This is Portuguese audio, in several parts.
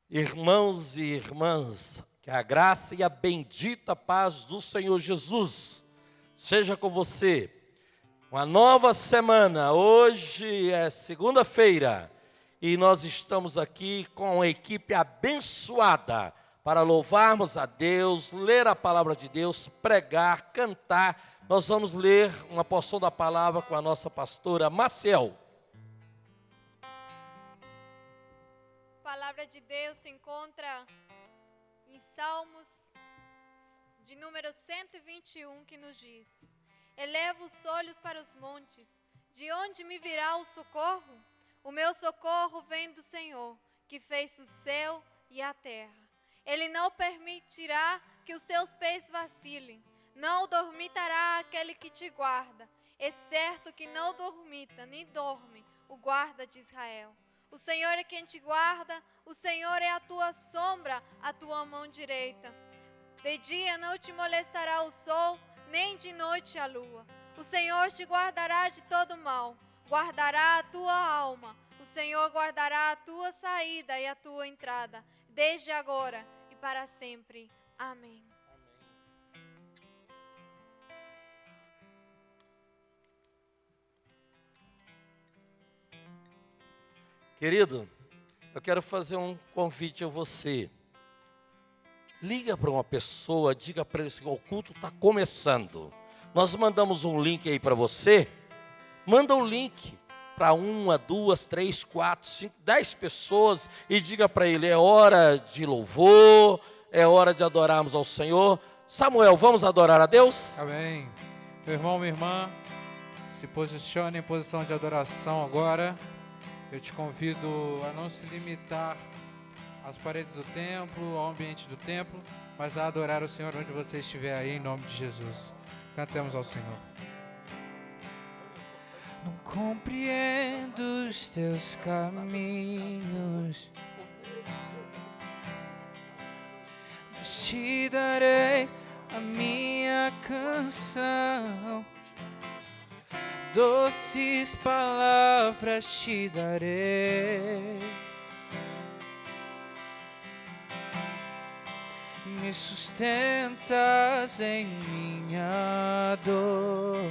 Irmãos e irmãs, que a graça e a bendita paz do Senhor Jesus seja com você. Uma nova semana, hoje é segunda-feira e nós estamos aqui com uma equipe abençoada para louvarmos a Deus, ler a palavra de Deus, pregar, cantar. Nós vamos ler uma porção da palavra com a nossa pastora Maciel. A palavra de Deus se encontra em Salmos de número 121, que nos diz: Eleva os olhos para os montes, de onde me virá o socorro? O meu socorro vem do Senhor, que fez o céu e a terra. Ele não permitirá que os teus pés vacilem, não dormitará aquele que te guarda. É certo que não dormita, nem dorme o guarda de Israel. O Senhor é quem te guarda, o Senhor é a tua sombra, a tua mão direita. De dia não te molestará o sol, nem de noite a lua. O Senhor te guardará de todo mal, guardará a tua alma. O Senhor guardará a tua saída e a tua entrada, desde agora e para sempre. Amém. Querido, eu quero fazer um convite a você. Liga para uma pessoa, diga para ele que o culto está começando. Nós mandamos um link aí para você. Manda o link para 1, 2, 3, 4, 5, 10 pessoas e diga para ele: é hora de louvor, é hora de adorarmos ao Senhor. Samuel, vamos adorar a Deus? Amém. Meu irmão, minha irmã, se posicione em posição de adoração agora. Eu te convido a não se limitar às paredes do templo, ao ambiente do templo, mas a adorar o Senhor onde você estiver aí, em nome de Jesus. Cantemos ao Senhor. Não compreendo os teus caminhos, mas te darei a minha canção. Doces palavras te darei, me sustentas em minha dor.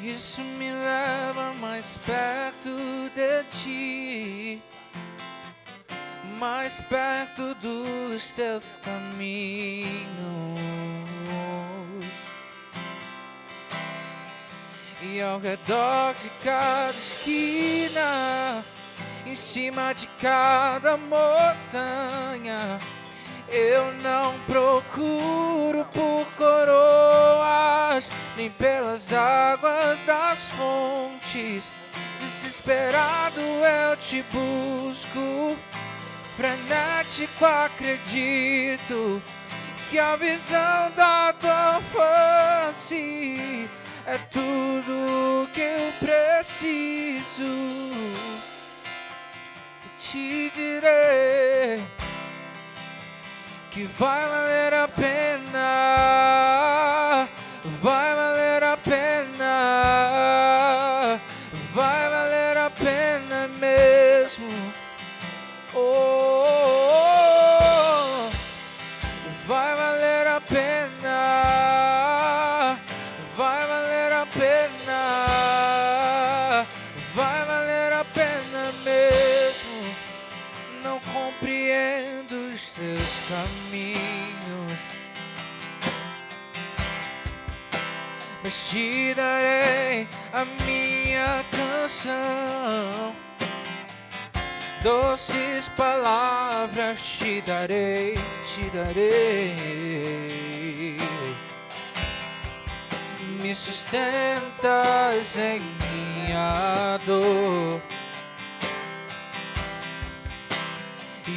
Isso me leva mais perto de ti, mais perto dos teus caminhos. E ao redor de cada esquina, em cima de cada montanha, eu não procuro por coroas, nem pelas águas das fontes. Desesperado eu te busco, frenético acredito que a visão da tua face é tudo que eu preciso. Te direi que vai valer a pena, vai valer a pena, vai valer a pena mesmo. Oh, vai valer a pena, vai valer a pena, vai valer a pena mesmo. Não compreendo os teus caminhos, mas te darei a minha canção. Doces palavras te darei, te darei. Me sustentas em minha dor.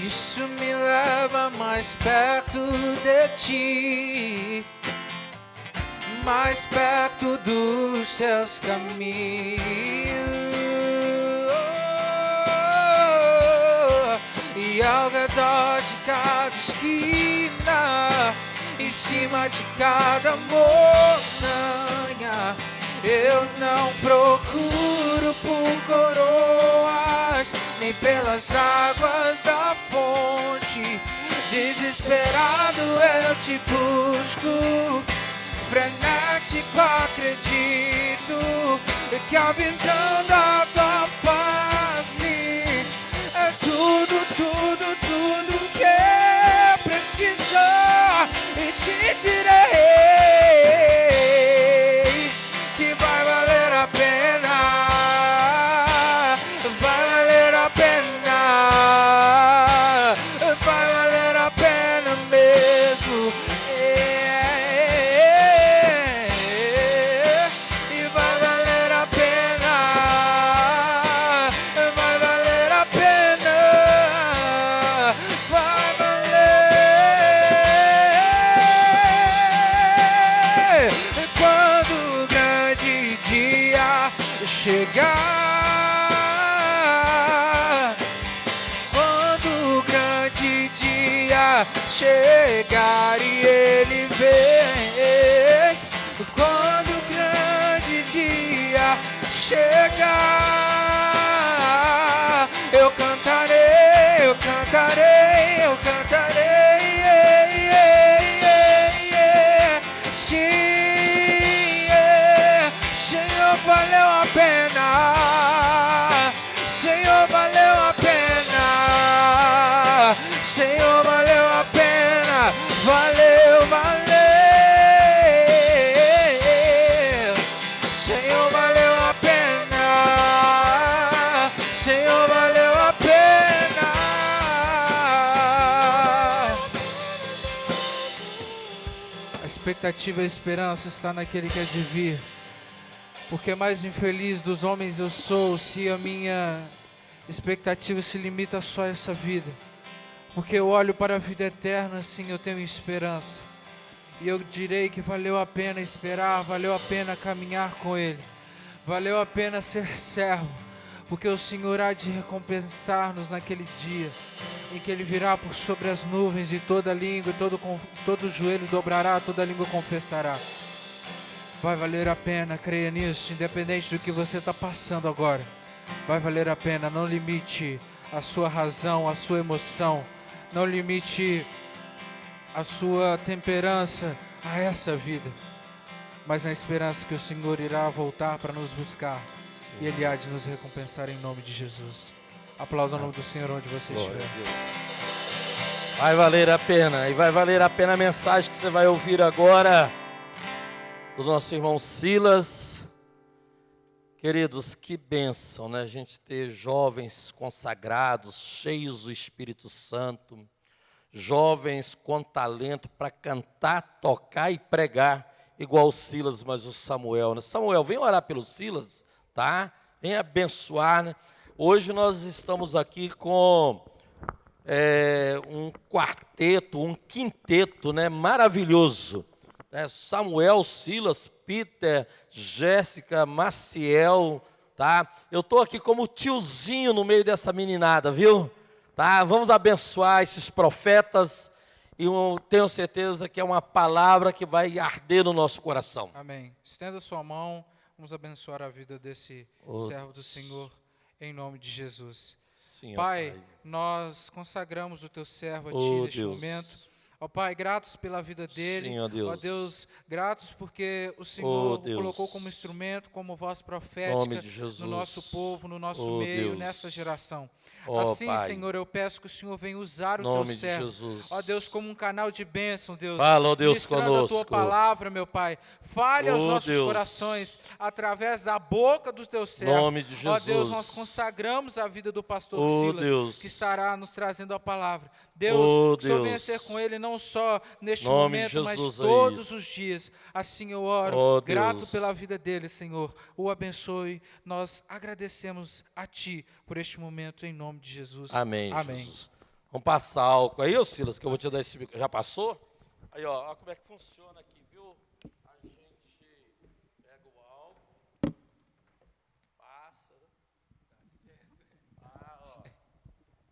Isso me leva mais perto de ti, mais perto dos teus caminhos. E ao redor de cada esquina, em cima de cada montanha, eu não procuro por coroas, nem pelas águas da fonte. Desesperado eu te busco, frenético acredito que a visão da tua face é tudo, tudo, tudo que eu preciso. E te direi que vai valer a pena, vai valer a pena, vai valer a pena mesmo. E vai valer a pena, vai valer a pena, vai valer. Quando o grande dia chegar, quando o grande dia chegar e ele vem, quando o grande dia chegar, eu cantarei, eu cantarei, eu cantarei. Sim, Senhor, valeu a pena. Senhor, valeu a pena. Senhor, valeu a pena. Valeu, valeu. Senhor, valeu a pena. Senhor, valeu a pena. A expectativa e a esperança está naquele que há de vir. Porque mais infeliz dos homens eu sou se a minha expectativa se limita só a essa vida. Porque eu olho para a vida eterna, sim, eu tenho esperança. E eu direi que valeu a pena esperar, valeu a pena caminhar com Ele. Valeu a pena ser servo, porque o Senhor há de recompensar-nos naquele dia, em que Ele virá por sobre as nuvens e toda língua, todo joelho dobrará, toda língua confessará. Vai valer a pena, creia nisso, independente do que você está passando agora. Vai valer a pena, não limite a sua razão, a sua emoção. Não limite a sua temperança a essa vida. Mas na esperança que o Senhor irá voltar para nos buscar. Sim. E Ele há de nos recompensar em nome de Jesus. Aplauda o nome do Senhor onde você estiver. Vai valer a pena, e vai valer a pena a mensagem que você vai ouvir agora do nosso irmão Silas. Queridos, que bênção, né? A gente ter jovens consagrados, cheios do Espírito Santo, jovens com talento para cantar, tocar e pregar, igual o Silas, mas o Samuel, né? Samuel, vem orar pelo Silas, tá? Vem abençoar, né? Hoje nós estamos aqui com um quarteto, um quinteto, né? Maravilhoso. Samuel, Silas, Peter, Jéssica, Maciel, tá? Eu estou aqui como tiozinho no meio dessa meninada, viu? Tá? Vamos abençoar esses profetas e eu tenho certeza que é uma palavra que vai arder no nosso coração. Amém. Estenda sua mão, vamos abençoar a vida desse servo do Senhor, em nome de Jesus. Sim, Pai, nós consagramos o teu servo a ti neste momento. Ó Pai, gratos pela vida dele. Sim, ó Deus. Ó Deus, gratos porque o Senhor o colocou como instrumento, como voz profética no nosso povo, no nosso meio, Deus. Nessa geração. Assim, Pai, Senhor, eu peço que o Senhor venha usar o teu servo. Ó Deus, como um canal de bênção, Deus. Fala, ó Deus, conosco. A tua palavra, meu Pai. Fale aos nossos corações através da boca do teu servo. Nome de Jesus. Ó Deus, nós consagramos a vida do pastor Silas, Deus. que estará nos trazendo a palavra. Deus, que o Senhor venha ser com ele não só neste momento, mas todos os dias. Assim eu oro, grato pela vida dele, Senhor. O abençoe. Nós agradecemos a Ti por este momento, em nome de Jesus. Amém. Jesus. Vamos passar álcool aí, ô Silas, que eu vou te dar esse microfone. Já passou? Aí, ó como é que funciona aqui, viu? A gente pega o álcool, passa.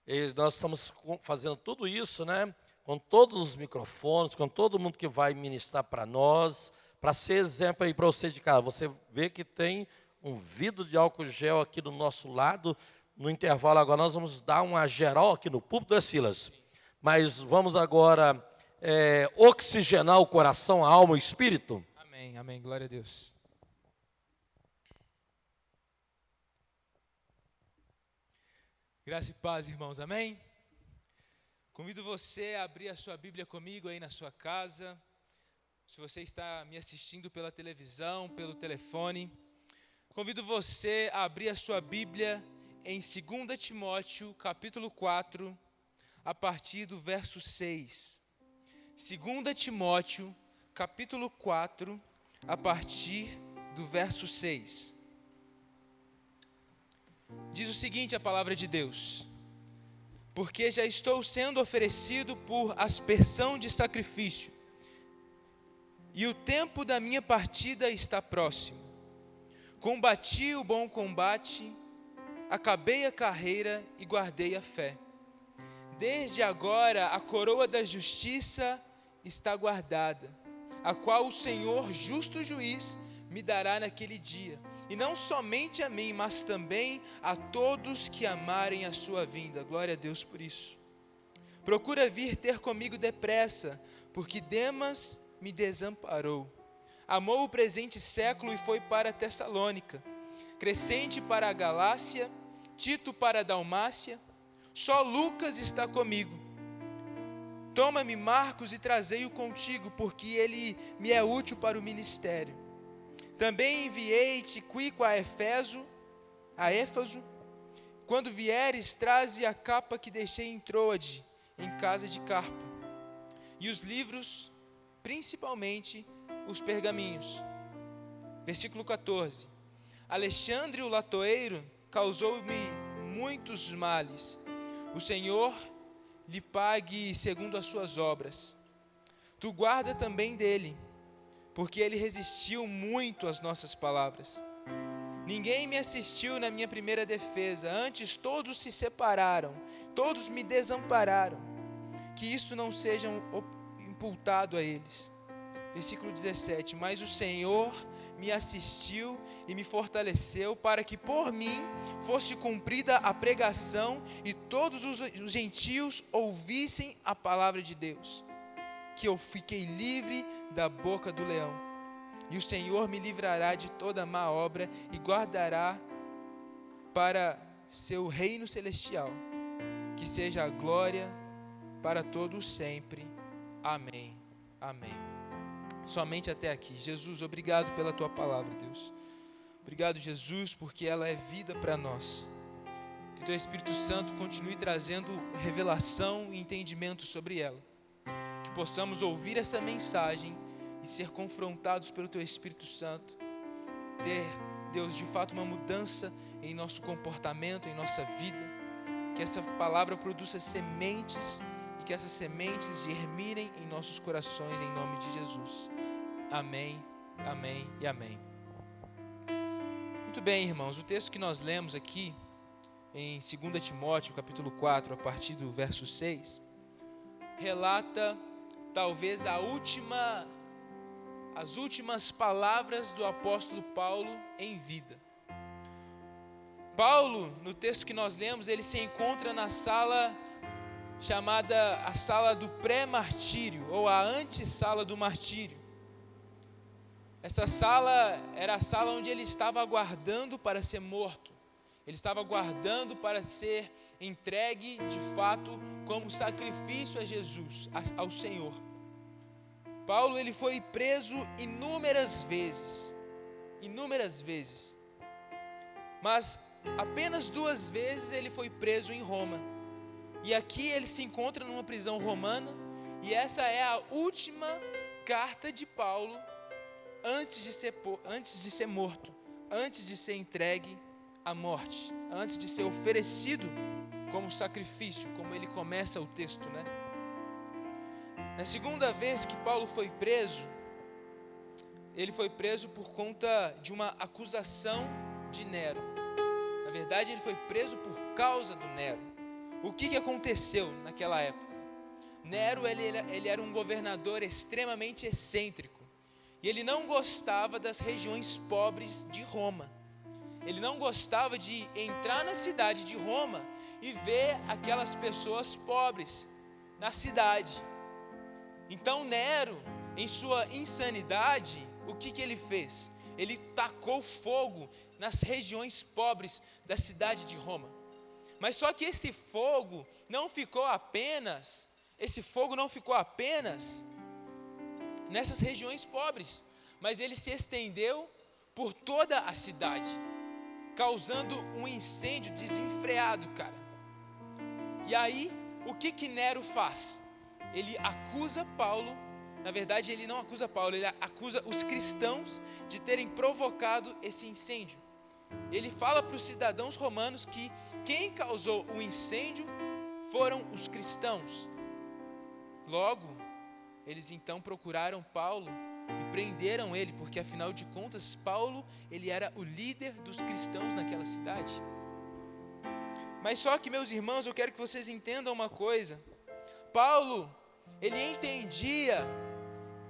E nós estamos fazendo tudo isso, né? Com todos os microfones, com todo mundo que vai ministrar para nós, para ser exemplo aí para você de casa. Você vê que tem um vidro de álcool gel aqui do nosso lado, no intervalo agora nós vamos dar uma geral aqui no púlpito, né, Silas? Mas vamos agora oxigenar o coração, a alma e o espírito. Amém, amém, glória a Deus. Graça e paz, irmãos, amém? Convido você a abrir a sua Bíblia comigo aí na sua casa. Se você está me assistindo pela televisão, pelo telefone, convido você a abrir a sua Bíblia em 2 Timóteo, capítulo 4, a partir do verso 6. 2 Timóteo, capítulo 4, a partir do verso 6. Diz o seguinte a palavra de Deus: porque já estou sendo oferecido por aspersão de sacrifício, e o tempo da minha partida está próximo. Combati o bom combate, acabei a carreira e guardei a fé. Desde agora a coroa da justiça está guardada, a qual o Senhor, justo juiz, me dará naquele dia. E não somente a mim, mas também a todos que amarem a sua vinda. Glória a Deus por isso. Procura vir ter comigo depressa, porque Demas me desamparou. Amou o presente século e foi para Tessalônica. Crescente para a Galácia, Tito para a Dalmácia. Só Lucas está comigo. Toma-me Marcos e trazei-o contigo, porque ele me é útil para o ministério. Também enviei Tiquico a Éfaso. Quando vieres, traze a capa que deixei em Troade, em casa de Carpo, e os livros, principalmente os pergaminhos. Versículo 14. Alexandre o latoeiro causou-me muitos males. O Senhor lhe pague segundo as suas obras. Tu guarda também dele, porque ele resistiu muito às nossas palavras. Ninguém me assistiu na minha primeira defesa, antes todos se separaram, todos me desampararam. Que isso não seja imputado a eles. Versículo 17. Mas o Senhor me assistiu e me fortaleceu, para que por mim fosse cumprida a pregação e todos os gentios ouvissem a palavra de Deus. Que eu fiquei livre da boca do leão. E o Senhor me livrará de toda má obra e guardará para seu reino celestial. Que seja a glória para todos sempre. Amém. Amém. Somente até aqui. Jesus, obrigado pela tua palavra, Deus. Obrigado, Jesus, porque ela é vida para nós. Que teu Espírito Santo continue trazendo revelação e entendimento sobre ela. Que possamos ouvir essa mensagem e ser confrontados pelo teu Espírito Santo. Ter, Deus, de fato uma mudança em nosso comportamento, em nossa vida. Que essa palavra produza sementes e que essas sementes germinem em nossos corações, em nome de Jesus. Amém, amém e amém. Muito bem, irmãos, o texto que nós lemos aqui em 2 Timóteo, capítulo 4, a partir do verso 6, relata talvez as últimas palavras do apóstolo Paulo em vida. Paulo, no texto que nós lemos, ele se encontra na sala chamada a sala do pré-martírio, ou a antessala do martírio. Essa sala era a sala onde ele estava aguardando para ser morto. Ele estava aguardando para ser entregue, de fato, como sacrifício a Jesus, ao Senhor. Paulo, ele foi preso inúmeras vezes. Mas apenas 2 vezes ele foi preso em Roma. E aqui ele se encontra numa prisão romana, e essa é a última carta de Paulo antes de ser morto, antes de ser entregue à morte, antes de ser oferecido como sacrifício, como ele começa o texto, né? Na segunda vez que Paulo foi preso, ele foi preso por conta de uma acusação de Nero. Na verdade, ele foi preso por causa do Nero. O que aconteceu naquela época? Nero, ele era um governador extremamente excêntrico. E ele não gostava das regiões pobres de Roma. ele não gostava de entrar na cidade de Roma e ver aquelas pessoas pobres na cidade. Então Nero, em sua insanidade, o que ele fez? Ele tacou fogo nas regiões pobres da cidade de Roma. Mas só que esse fogo não ficou apenas nessas regiões pobres, mas ele se estendeu por toda a cidade, causando um incêndio desenfreado, cara. E aí, o que Nero faz? Ele acusa Paulo. Na verdade, ele não acusa Paulo, ele acusa os cristãos de terem provocado esse incêndio. Ele fala para os cidadãos romanos que quem causou o incêndio foram os cristãos. Logo, eles então procuraram Paulo e prenderam ele, porque afinal de contas, Paulo, ele era o líder dos cristãos naquela cidade. Mas só que, meus irmãos, eu quero que vocês entendam uma coisa. Paulo, ele entendia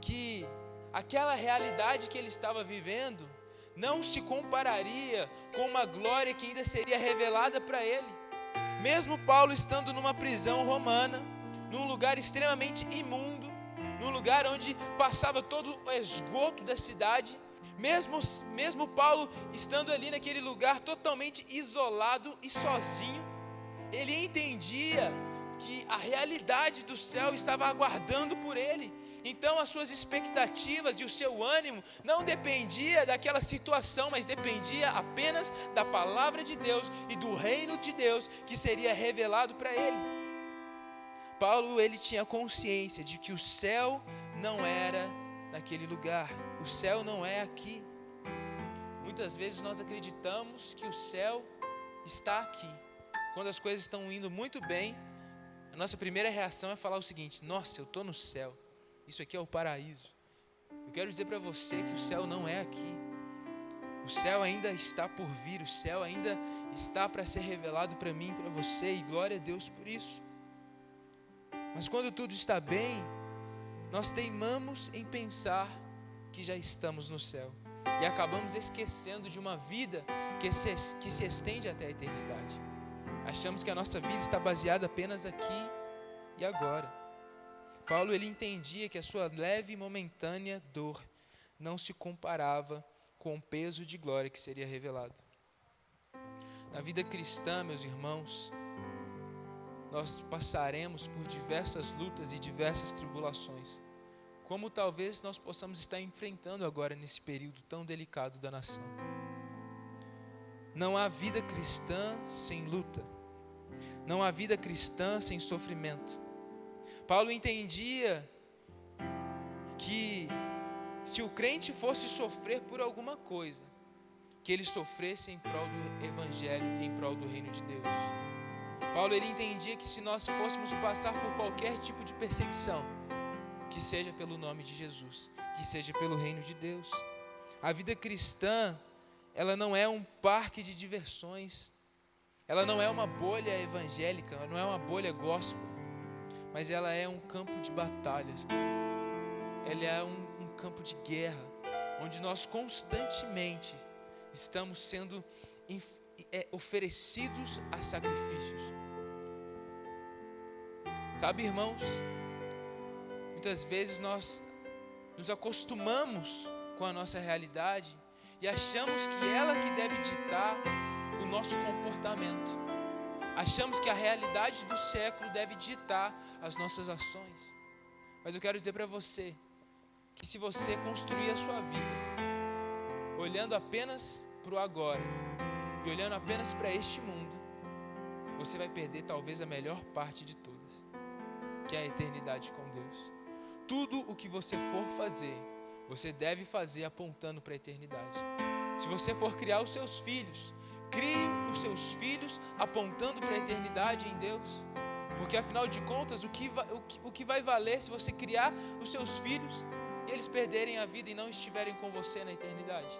que aquela realidade que ele estava vivendo não se compararia com uma glória que ainda seria revelada para ele. Mesmo Paulo estando numa prisão romana, num lugar extremamente imundo, num lugar onde passava todo o esgoto da cidade, mesmo Paulo estando ali naquele lugar totalmente isolado e sozinho, ele entendia que a realidade do céu estava aguardando por ele. Então as suas expectativas e o seu ânimo não dependia daquela situação, mas dependia apenas da palavra de Deus e do reino de Deus que seria revelado para ele. Paulo, ele tinha consciência de que o céu não era naquele lugar, o céu não é aqui. Muitas vezes nós acreditamos que o céu está aqui. Quando as coisas estão indo muito bem, a nossa primeira reação é falar o seguinte: nossa, eu estou no céu, isso aqui é o paraíso. Eu quero dizer para você que o céu não é aqui. O céu ainda está por vir, o céu ainda está para ser revelado para mim, para você, e glória a Deus por isso. Mas quando tudo está bem, nós teimamos em pensar que já estamos no céu e acabamos esquecendo de uma vida que se estende até a eternidade. Achamos que a nossa vida está baseada apenas aqui e agora. Paulo, ele entendia que a sua leve e momentânea dor não se comparava com o peso de glória que seria revelado. Na vida cristã, meus irmãos, nós passaremos por diversas lutas e diversas tribulações, como talvez nós possamos estar enfrentando agora nesse período tão delicado da nação. Não há vida cristã sem luta. Não há vida cristã sem sofrimento. Paulo entendia que se o crente fosse sofrer por alguma coisa, que ele sofresse em prol do evangelho e em prol do reino de Deus. Paulo, ele entendia que se nós fôssemos passar por qualquer tipo de perseguição, que seja pelo nome de Jesus, que seja pelo reino de Deus. A vida cristã, ela não é um parque de diversões, ela não é uma bolha evangélica, ela não é uma bolha gospel, mas ela é um campo de batalhas, ela é um campo de guerra, onde nós constantemente estamos sendo oferecidos a sacrifícios. Sabe, irmãos, muitas vezes nós nos acostumamos com a nossa realidade e achamos que ela que deve ditar o nosso comportamento. Achamos que a realidade do século deve ditar as nossas ações. Mas eu quero dizer para você que se você construir a sua vida olhando apenas para o agora e olhando apenas para este mundo, você vai perder talvez a melhor parte de todas, que é a eternidade com Deus. Tudo o que você for fazer, você deve fazer apontando para a eternidade. Se você for criar os seus filhos, crie os seus filhos apontando para a eternidade em Deus. Porque afinal de contas, o que vai valer se você criar os seus filhos e eles perderem a vida e não estiverem com você na eternidade?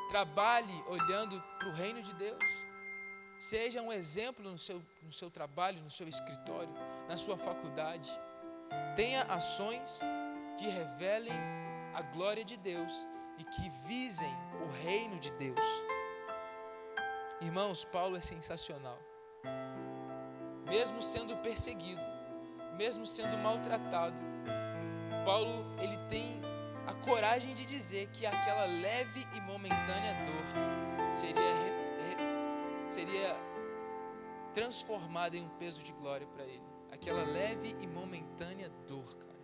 Trabalhe olhando para o reino de Deus. Seja um exemplo no seu trabalho, no seu escritório, na sua faculdade. Tenha ações que revelem a glória de Deus e que visem o reino de Deus. Irmãos, Paulo é sensacional. Mesmo sendo perseguido, mesmo sendo maltratado, Paulo, ele tem a coragem de dizer que aquela leve e momentânea dor seria transformada em um peso de glória para ele. Aquela leve e momentânea dor, cara.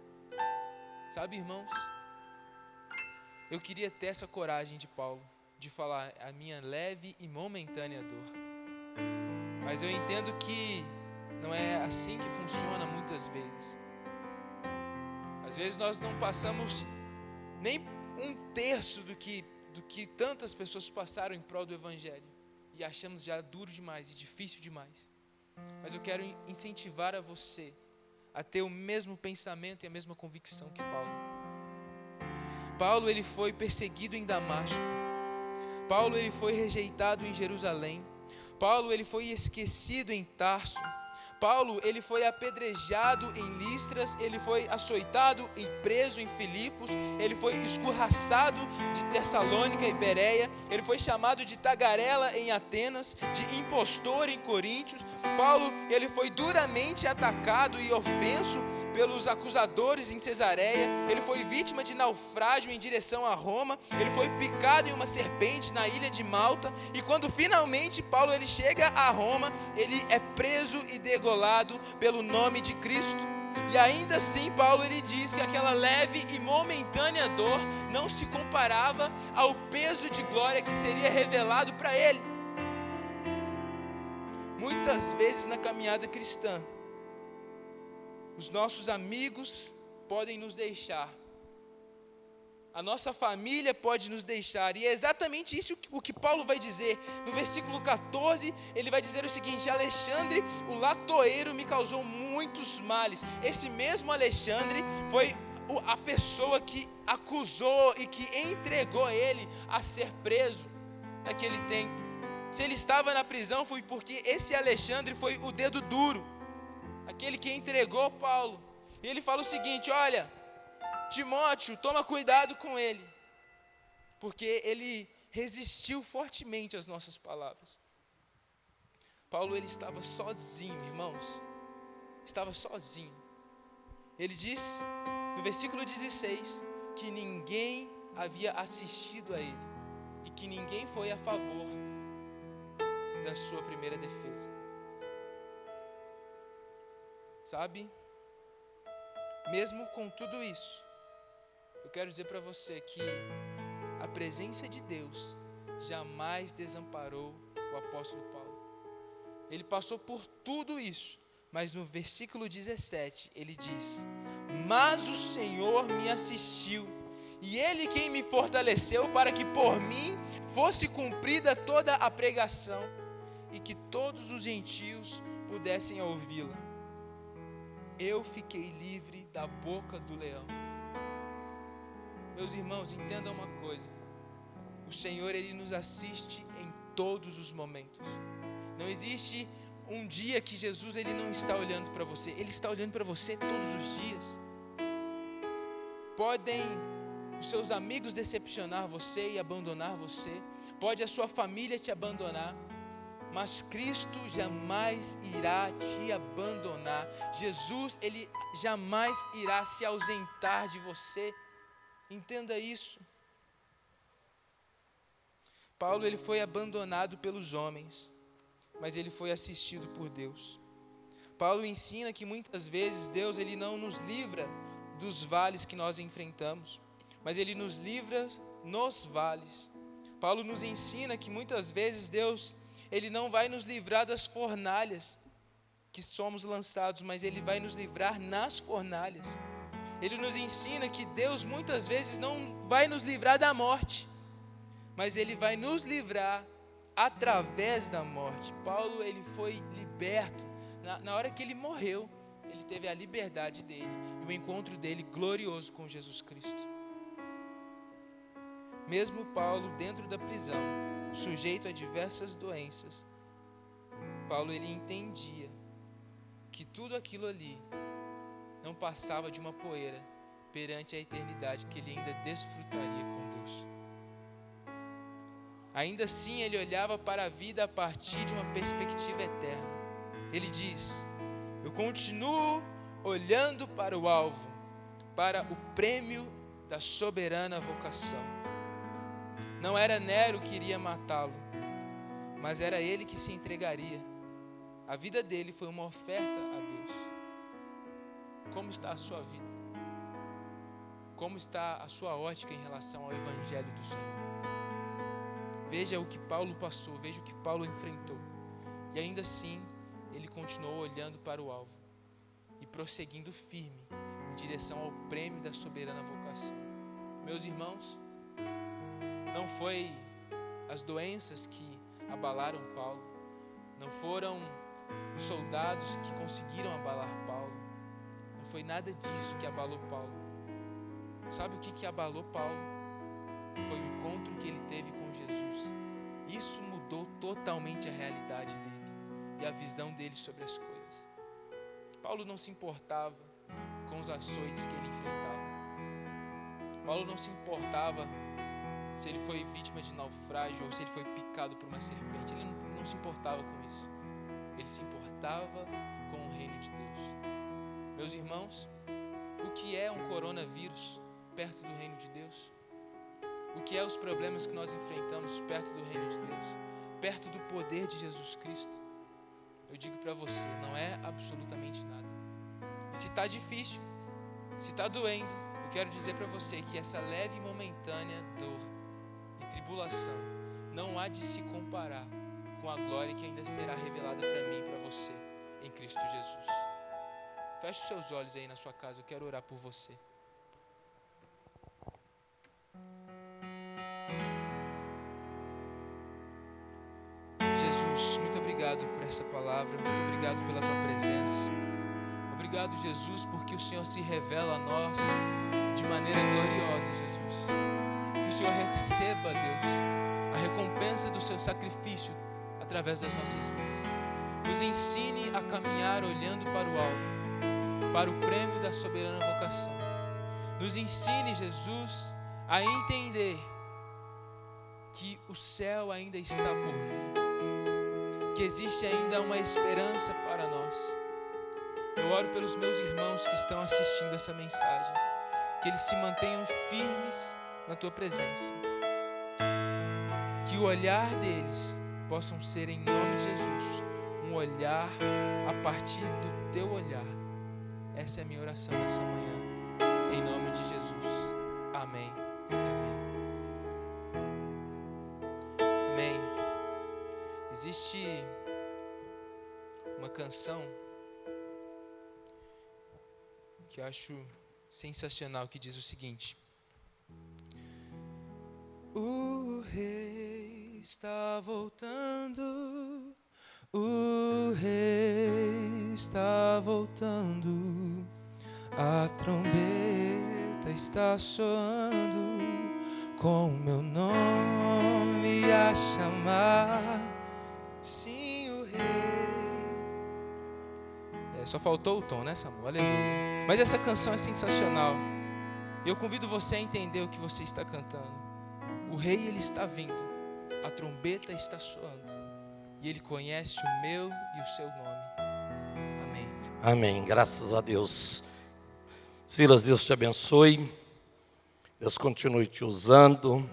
Sabe, irmãos, eu queria ter essa coragem de Paulo, de falar a minha leve e momentânea dor. Mas eu entendo que não é assim que funciona muitas vezes. Às vezes nós não passamos nem um terço do que tantas pessoas passaram em prol do Evangelho e achamos já duro demais e difícil demais. Mas eu quero incentivar a você a ter o mesmo pensamento e a mesma convicção que Paulo. Paulo, ele foi perseguido em Damasco. Paulo, ele foi rejeitado em Jerusalém. Paulo, ele foi esquecido em Tarso. Paulo, ele foi apedrejado em Listras, ele foi açoitado e preso em Filipos, ele foi escorraçado de Tessalônica e Bereia, ele foi chamado de tagarela em Atenas, de impostor em Coríntios. Paulo, ele foi duramente atacado e ofenso pelos acusadores em Cesareia, ele foi vítima de naufrágio em direção a Roma, ele foi picado em uma serpente na ilha de Malta, e quando finalmente Paulo ele chega a Roma, ele é preso e degolado pelo nome de Cristo. E ainda assim Paulo ele diz que aquela leve e momentânea dor não se comparava ao peso de glória que seria revelado para ele. Muitas vezes na caminhada cristã, os nossos amigos podem nos deixar, a nossa família pode nos deixar, e é exatamente isso o que Paulo vai dizer. No versículo 14, ele vai dizer o seguinte: Alexandre, o latoeiro, me causou muitos males. Esse mesmo Alexandre foi a pessoa que acusou e que entregou ele a ser preso naquele tempo. Se ele estava na prisão, foi porque esse Alexandre foi o dedo duro, aquele que entregou Paulo. E ele fala o seguinte: olha, Timóteo, toma cuidado com ele, porque ele resistiu fortemente às nossas palavras. Paulo, ele estava sozinho, irmãos, estava sozinho. Ele diz no versículo 16 que ninguém havia assistido a ele e que ninguém foi a favor da sua primeira defesa. Sabe, mesmo com tudo isso, eu quero dizer para você que a presença de Deus jamais desamparou o apóstolo Paulo. Ele passou por tudo isso, mas no versículo 17 ele diz: mas o Senhor me assistiu, e Ele quem me fortaleceu para que por mim fosse cumprida toda a pregação e que todos os gentios pudessem ouvi-la. Eu fiquei livre da boca do leão. Meus irmãos, entendam uma coisa: o Senhor, Ele nos assiste em todos os momentos. Não existe um dia que Jesus ele não está olhando para você. Ele está olhando para você todos os dias. Podem os seus amigos decepcionar você e abandonar você, pode a sua família te abandonar, mas Cristo jamais irá te abandonar. Jesus, Ele jamais irá se ausentar de você. Entenda isso. Paulo, ele foi abandonado pelos homens, mas ele foi assistido por Deus. Paulo ensina que muitas vezes Deus ele não nos livra dos vales que nós enfrentamos, mas Ele nos livra nos vales. Paulo nos ensina que muitas vezes Deus Ele não vai nos livrar das fornalhas que somos lançados, mas Ele vai nos livrar nas fornalhas. Ele nos ensina que Deus muitas vezes não vai nos livrar da morte, mas Ele vai nos livrar através da morte. Paulo, ele foi liberto. Na hora que ele morreu, ele teve a liberdade dele e o encontro dele glorioso com Jesus Cristo. Mesmo Paulo dentro da prisão, sujeito a diversas doenças, Paulo ele entendia que tudo aquilo ali não passava de uma poeira perante a eternidade que ele ainda desfrutaria com Deus. Ainda assim, ele olhava para a vida a partir de uma perspectiva eterna. Ele diz: eu continuo olhando para o alvo, para o prêmio da soberana vocação. Não era Nero que iria matá-lo, mas era ele que se entregaria. A vida dele foi uma oferta a Deus. Como está a sua vida? Como está a sua ótica em relação ao Evangelho do Senhor? Veja o que Paulo passou, veja o que Paulo enfrentou. E ainda assim, ele continuou olhando para o alvo e prosseguindo firme em direção ao prêmio da soberana vocação. Meus irmãos, não foi as doenças que abalaram Paulo, não foram os soldados que conseguiram abalar Paulo, não foi nada disso que abalou Paulo. Sabe o que abalou Paulo? Foi o encontro que ele teve com Jesus. Isso mudou totalmente a realidade dele e a visão dele sobre as coisas. Paulo não se importava com os açoites que ele enfrentava. Paulo não se importava se ele foi vítima de naufrágio ou se ele foi picado por uma serpente. Ele não se importava com isso. Ele se importava com o reino de Deus. Meus irmãos, o que é um coronavírus perto do reino de Deus? O que é os problemas que nós enfrentamos perto do reino de Deus? Perto do poder de Jesus Cristo? Eu digo para você, não é absolutamente nada. E se está difícil, se está doendo, eu quero dizer para você que essa leve e momentânea dor e tribulação não há de se comparar com a glória que ainda será revelada para mim e para você em Cristo Jesus. Feche os seus olhos aí na sua casa, eu quero orar por você. Jesus, muito obrigado por essa palavra, muito obrigado pela tua presença. Obrigado, Jesus, porque o Senhor se revela a nós de maneira gloriosa, Jesus. Que o Senhor receba, Deus, a recompensa do seu sacrifício através das nossas vidas. Nos ensine a caminhar olhando para o alvo, para o prêmio da soberana vocação. Nos ensine, Jesus, a entender que o céu ainda está por vir, que existe ainda uma esperança para nós. Eu oro pelos meus irmãos que estão assistindo essa mensagem, que eles se mantenham firmes na tua presença, que o olhar deles possam ser, em nome de Jesus, um olhar a partir do teu olhar. Essa é a minha oração nessa manhã, em nome de Jesus. Amém. Amém. Amém. Existe uma canção que eu acho sensacional, que diz o seguinte: o rei está voltando, o rei está voltando, a trombeta está soando, com o meu nome a chamar. Sim, o rei. Só faltou o tom, né, Samuel? Aleluia. Mas essa canção é sensacional. E eu convido você a entender o que você está cantando. O rei, ele está vindo. A trombeta está soando. E ele conhece o meu e o seu nome. Amém. Amém. Graças a Deus. Silas, Deus te abençoe. Deus continue te usando.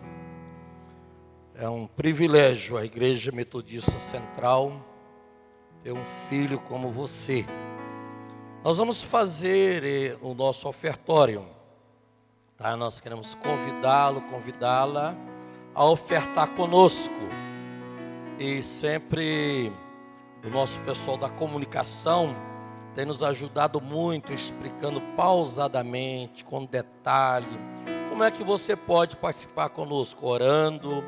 É um privilégio a Igreja Metodista Central ter um filho como você. Nós vamos fazer o nosso ofertório, tá? Nós queremos convidá-la a ofertar conosco. E sempre o nosso pessoal da comunicação tem nos ajudado muito, explicando pausadamente, com detalhe, como é que você pode participar conosco, orando,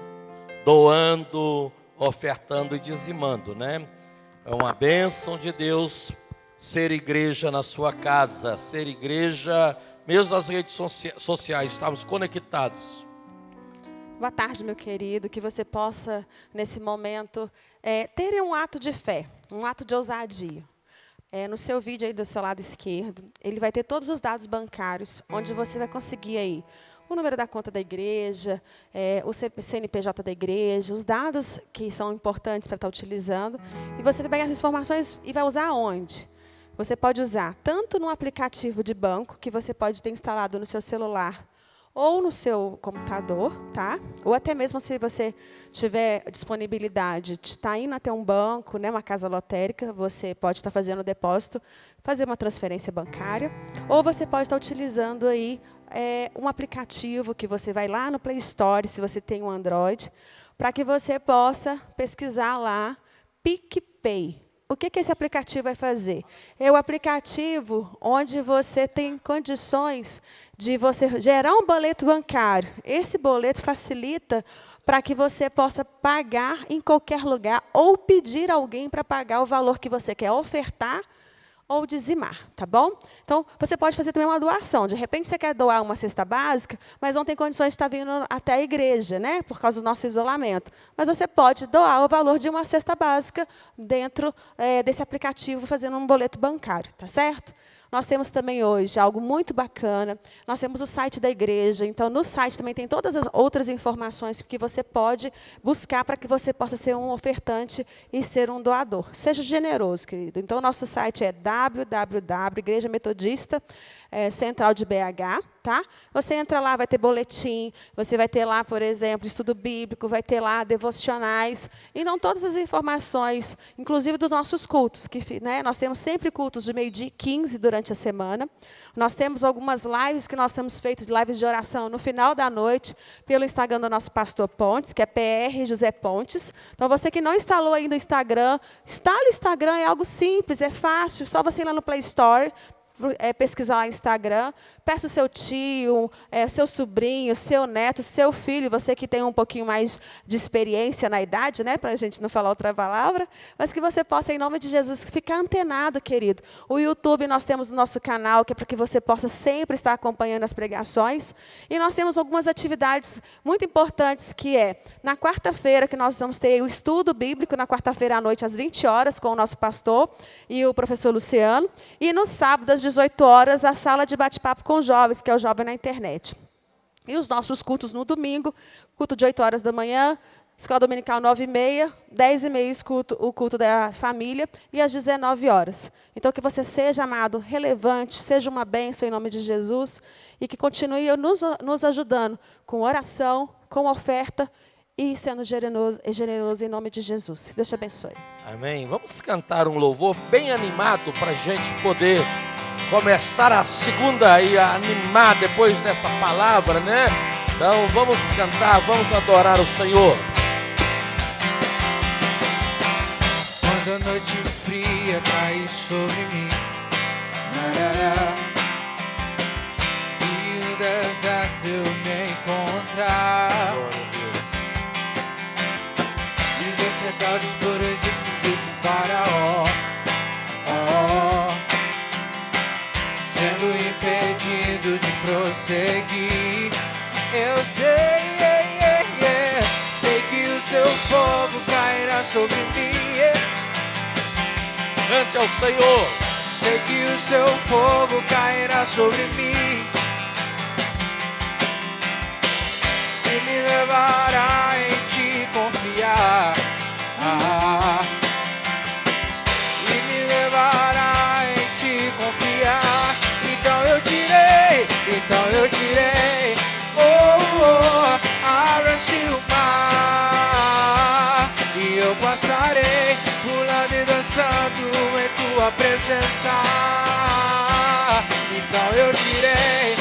doando, ofertando e dizimando, né? É uma bênção de Deus ser igreja na sua casa, ser igreja, mesmo nas redes sociais, estamos conectados. Boa tarde, meu querido, que você possa, nesse momento, ter um ato de fé, um ato de ousadia. No seu vídeo aí do seu lado esquerdo, ele vai ter todos os dados bancários, onde você vai conseguir aí o número da conta da igreja, o CNPJ da igreja, os dados que são importantes para estar utilizando. E você vai pegar essas informações e vai usar aonde? Você pode usar tanto no aplicativo de banco, que você pode ter instalado no seu celular ou no seu computador, tá? Ou até mesmo se você tiver disponibilidade de estar indo até um banco, né, uma casa lotérica, você pode estar fazendo o depósito, fazer uma transferência bancária, ou você pode estar utilizando aí um aplicativo que você vai lá no Play Store, se você tem um Android, para que você possa pesquisar lá PicPay. O que esse aplicativo vai fazer? É o aplicativo onde você tem condições de você gerar um boleto bancário. Esse boleto facilita para que você possa pagar em qualquer lugar ou pedir alguém para pagar o valor que você quer ofertar ou dizimar, tá bom? Então, você pode fazer também uma doação. De repente, você quer doar uma cesta básica, mas não tem condições de estar vindo até a igreja, né, por causa do nosso isolamento. Mas você pode doar o valor de uma cesta básica dentro desse aplicativo, fazendo um boleto bancário, tá certo? Nós temos também hoje algo muito bacana. Nós temos o site da igreja. Então, no site também tem todas as outras informações que você pode buscar para que você possa ser um ofertante e ser um doador. Seja generoso, querido. Então, o nosso site é www.Igreja Metodista Central de BH, tá? Você entra lá, vai ter boletim, você vai ter lá, por exemplo, estudo bíblico, vai ter lá devocionais, e não todas as informações, inclusive dos nossos cultos, que, né, nós temos sempre cultos de 12h e 15 durante a semana. Nós temos algumas lives que nós temos feito, de lives de oração, no final da noite, pelo Instagram do nosso pastor Pontes, que é PR José Pontes. Então, você que não instalou ainda o Instagram, instale o Instagram, é algo simples, é fácil, só você ir lá no Play Store, pesquisar lá no Instagram, peça o seu tio, seu sobrinho, seu neto, seu filho, você que tem um pouquinho mais de experiência na idade, né, para a gente não falar outra palavra, mas que você possa, em nome de Jesus, ficar antenado, querido. O YouTube, nós temos o nosso canal, que é para que você possa sempre estar acompanhando as pregações, e nós temos algumas atividades muito importantes, que na quarta-feira, que nós vamos ter o estudo bíblico, na quarta-feira à noite, às 20 horas, com o nosso pastor e o professor Luciano, e no sábado, às 18 horas, a sala de bate-papo com jovens, que é o Jovem na Internet. E os nossos cultos no domingo, culto de 8 horas da manhã, escola dominical 9h30, 10h30 o culto da família, e às 19 horas. Então, que você seja, amado, relevante, seja uma bênção em nome de Jesus, e que continue nos ajudando com oração, com oferta, e sendo generoso em nome de Jesus. Deus te abençoe. Amém. Vamos cantar um louvor bem animado para a gente poder começar a segunda e a animar depois dessa palavra, né? Então vamos cantar, vamos adorar o Senhor. Quando a noite fria cai sobre mim, e o deserto eu me encontrar, viver cercados por egípcios e por Faraó, sendo impedido de prosseguir. Eu sei que o seu fogo cairá sobre mim. Cante ao Senhor. Sei que o seu fogo cairá sobre mim e me levará em te confiar. E me levará em te confiar. Então eu direi, abra-se o mar, e eu passarei pulando e dançando em tua presença. Então eu direi,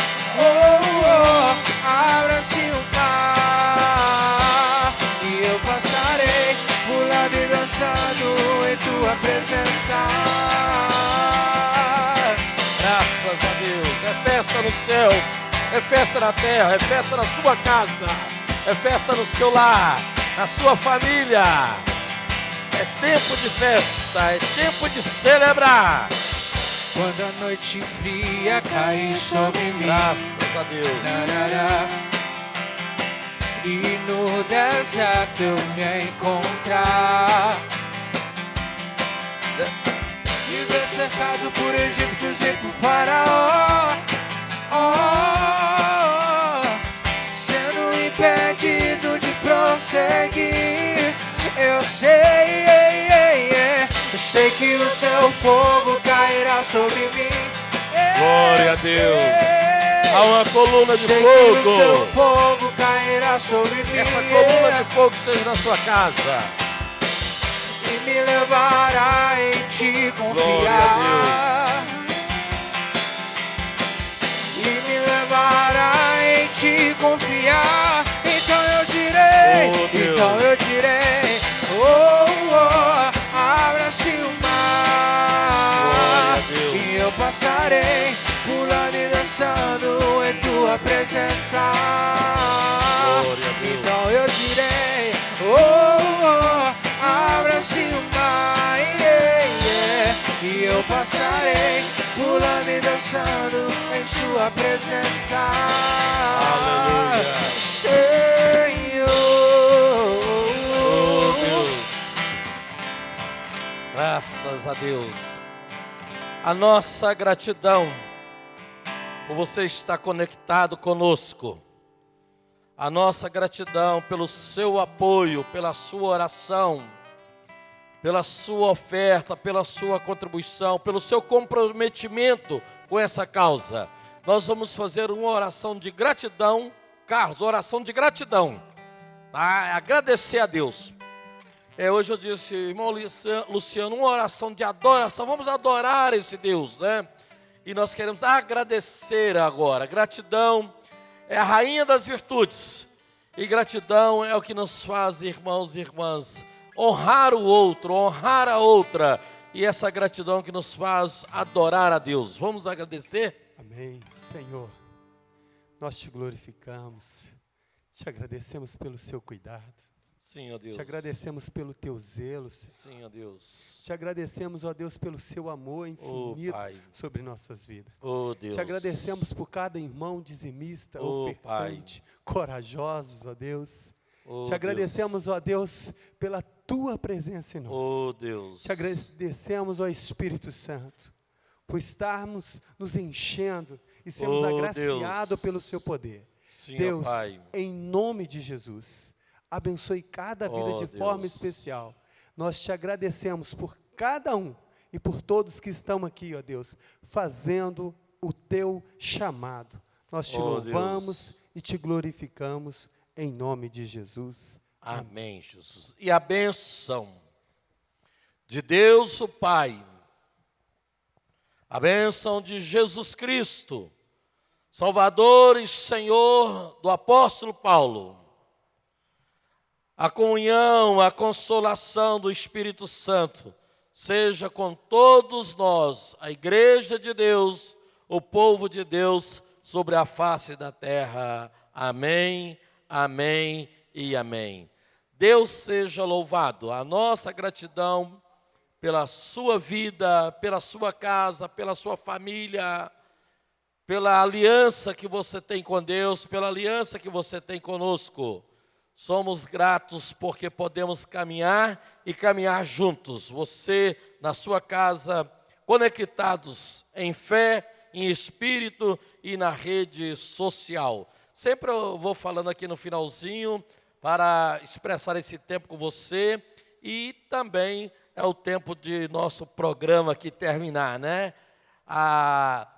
abra-se o mar, e eu passarei pulando e dançando em tua presença. Graças a Deus. É festa no céu, é festa na terra, é festa na sua casa, é festa no seu lar, na sua família. É tempo de festa, é tempo de celebrar. Quando a noite fria cair sobre mim, Graças a Deus. E no deserto eu me encontrar, viver cercado por egípcios e por Faraó, seguir. Eu sei que o seu fogo cairá sobre mim. Glória a Deus. Há uma coluna de Sei que o seu fogo. fogo cairá sobre mim. Essa coluna de fogo seja na sua casa. E me levará em te confiar. E me levará em te confiar. Então eu direi, abra-se o mar. E eu passarei pulando e dançando em tua presença. Então eu direi, abra-se o mar. E eu passarei pulando e dançando em sua presença. Aleluia. Senhor. Oh, Deus. Graças a Deus. A nossa gratidão por você estar conectado conosco. A nossa gratidão pelo seu apoio, pela sua oração, pela sua oferta, pela sua contribuição, pelo seu comprometimento com essa causa. Nós vamos fazer uma oração de gratidão, Carlos, oração de gratidão. Tá? Agradecer a Deus. Hoje eu disse, irmão Luciano, uma oração de adoração. Vamos adorar esse Deus, né? E nós queremos agradecer agora. Gratidão é a rainha das virtudes. E gratidão é o que nos faz, irmãos e irmãs, honrar o outro, honrar a outra. E essa gratidão que nos faz adorar a Deus. Vamos agradecer? Amém. Senhor, nós te glorificamos, te agradecemos pelo seu cuidado. Sim, ó Deus. Te agradecemos pelo teu zelo, Senhor. Sim, ó Deus. Te agradecemos, ó Deus, pelo seu amor infinito Pai. sobre nossas vidas. Oh, Deus. Te agradecemos por cada irmão dizimista, Oh, ofertante, corajosos, ó Deus. Oh, Te agradecemos, ó Deus, pela tua presença em nós. Oh, Deus. Te agradecemos, ó Espírito Santo, por estarmos nos enchendo e sermos Oh, agraciados Deus. pelo seu poder. Sim, ó Deus, Pai. em nome de Jesus, abençoe cada vida Oh, de Deus. forma especial. Nós te agradecemos por cada um e por todos que estão aqui, ó Deus, fazendo o teu chamado. Nós te Oh, louvamos Deus. e te glorificamos em nome de Jesus. Amém, Jesus. E a bênção de Deus o Pai, a bênção de Jesus Cristo, Salvador e Senhor do apóstolo Paulo, a comunhão, a consolação do Espírito Santo, seja com todos nós, a igreja de Deus, o povo de Deus, sobre a face da terra. Amém, amém e amém. Deus seja louvado. A nossa gratidão pela sua vida, pela sua casa, pela sua família, pela aliança que você tem com Deus, pela aliança que você tem conosco. Somos gratos porque podemos caminhar e caminhar juntos. Você na sua casa, conectados em fé, em espírito e na rede social. Sempre eu vou falando aqui no finalzinho para expressar esse tempo com você e também é o tempo de nosso programa aqui terminar, né?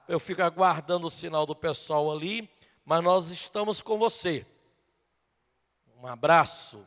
Eu fico aguardando o sinal do pessoal ali, mas nós estamos com você. Um abraço.